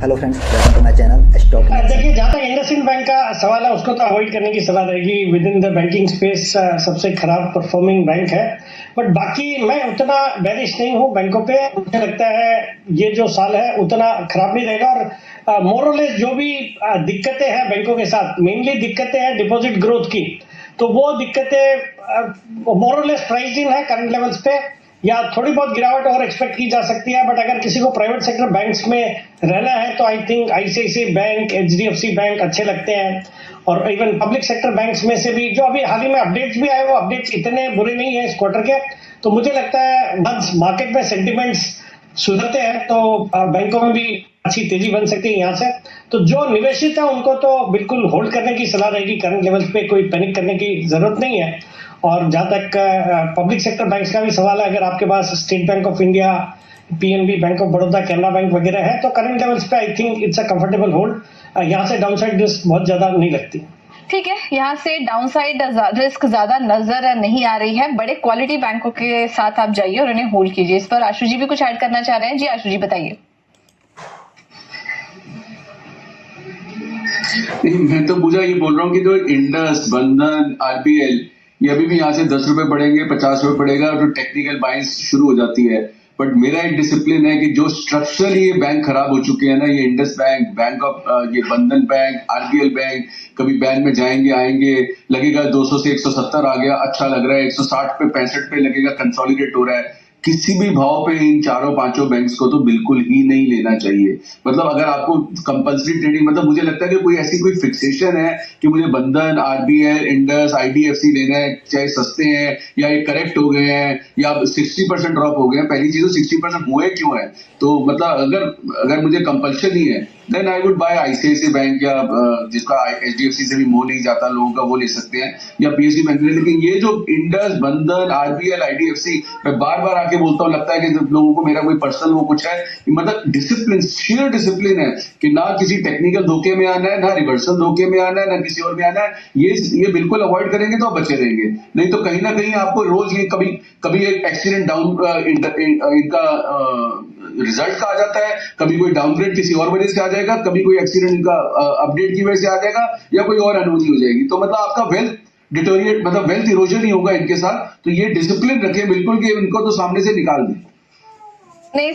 Hello friends, welcome to my channel stock. देखिए, जहाँ तक इंडसइंड बैंक का सवाल है उसको तो अवॉइड करने की सलाह रहेगी। With in the banking space सबसे खराब परफॉर्मिंग बैंक है। बट बाकी मैं उतना बेरिश नहीं हूँ बैंकों पे। मुझे लगता है ये जो साल है उतना खराब नहीं रहेगा। और मोरलेस जो भी दिक्कतें हैं बैंकों के साथ, मेनली दिक्कतें हैं डिपॉजिट ग्रोथ की, तो वो दिक्कतें मोरलेस प्राइस इन है करंट लेवल्स पे, या थोड़ी बहुत गिरावट और एक्सपेक्ट की जा सकती है। बट अगर किसी को प्राइवेट सेक्टर बैंक्स में रहना है तो I think ICICI bank, HDFC bank अच्छे लगते हैं। और इवन पब्लिक सेक्टर बैंक्स में से भी जो अभी हाल ही में अपडेट्स भी आए, वो अपडेट्स इतने बुरे नहीं है इस क्वार्टर के। तो मुझे लगता है वंस मार्केट में सेंटिमेंट्स सुधरते हैं तो बैंकों में भी अच्छी तेजी बन सकती है यहाँ से। तो जो निवेशित है उनको तो बिल्कुल होल्ड करने की सलाह रहेगी। करंट लेवल्स पे कोई पैनिक करने की जरूरत नहीं है। और जहां तक पब्लिक सेक्टर बैंक्स का भी सवाल है, अगर आपके पास State Bank of India, PNB, Bank of Baroda, Canara Bank वगैरह है तो करंट लेवल्स पे I think it's a comfortable hold. यहाँ से डाउनसाइड रिस्क बहुत ज्यादा नहीं लगती। ठीक है, यहाँ से डाउनसाइड रिस्क ज्यादा नजर नहीं आ रही है। बड़े क्वालिटी बैंकों के साथ आप जाइए और उन्हें होल्ड कीजिए। इस पर आशु जी भी कुछ ऐड करना चाह रहे हैं। जी आशु जी बताइए। नहीं, मैं तो पूजा ये बोल रहा हूँ कि जो इंडस, बंधन, आरबीएल, ये अभी भी यहाँ से 10 रुपए पड़ेंगे, 50 रुपए पड़ेगा और टेक्निकल बाइंस शुरू हो जाती है। बट मेरा एक डिसिप्लिन है कि जो स्ट्रक्चरली ये बैंक खराब हो चुके हैं ना, ये इंडस बैंक, बैंक ऑफ ये बंधन बैंक, आरबीएल बैंक, कभी बैंक में जाएंगे आएंगे, लगेगा 200 से 170 आ गया, अच्छा लग रहा है, 160 पे 65 पे लगेगा, कंसोलिडेट हो रहा है। किसी भी भाव पे इन चारों पांचों बैंक्स को तो बिल्कुल ही नहीं लेना चाहिए। मतलब अगर आपको कंपल्सरी ट्रेडिंग, मतलब मुझे लगता है कि कोई ऐसी कोई फिक्सेशन है कि मुझे बंधन, आरबीएल, इंडस, आईडीएफसी लेना है, चाहे सस्ते हैं या ये करेक्ट हो गए हैं या 60% ड्रॉप हो गए हैं। पहली चीज तो 60% हुए क्यों है? तो मतलब अगर मुझे कंपल्शन ही है then I would buy ICICI bank, या जिसका एचडीएफसी से भी मोह नहीं जाता लोगों का, वो ले सकते हैं, या पीएसयू बैंक। लेकिन ये जो इंडस, बंधन, आरबीएल, आईडीएफसी, मैं बार बार आके बोलता हूँ, लगता है कि लोगों को मेरा कोई पर्सनल वो कुछ है, मतलब डिसिप्लिन, शेयर डिसिप्लिन है कि ना किसी टेक्निकल धोखे में आना है, ना रिवर्सल धोखे में आना है, ना किसी और में आना है। ये बिल्कुल अवॉइड करेंगे तो आप बचे रहेंगे। नहीं तो कहीं ना कहीं आपको रोज ये कभी एक एक्सीडेंट डाउन इनका रिजल्ट का आ जाता है, कभी कोई डाउनग्रेड किसी और वजह से आ जाएगा, कभी कोई एक्सीडेंट का अपडेट की वजह से आ जाएगा, या कोई और अनहोनी हो जाएगी। तो मतलब आपका वेल्थ डिटोरिएट, मतलब वेल्थ इरोजन ही होगा इनके साथ। तो ये डिसिप्लिन रखें बिल्कुल कि इनको तो सामने से निकाल दें। नहीं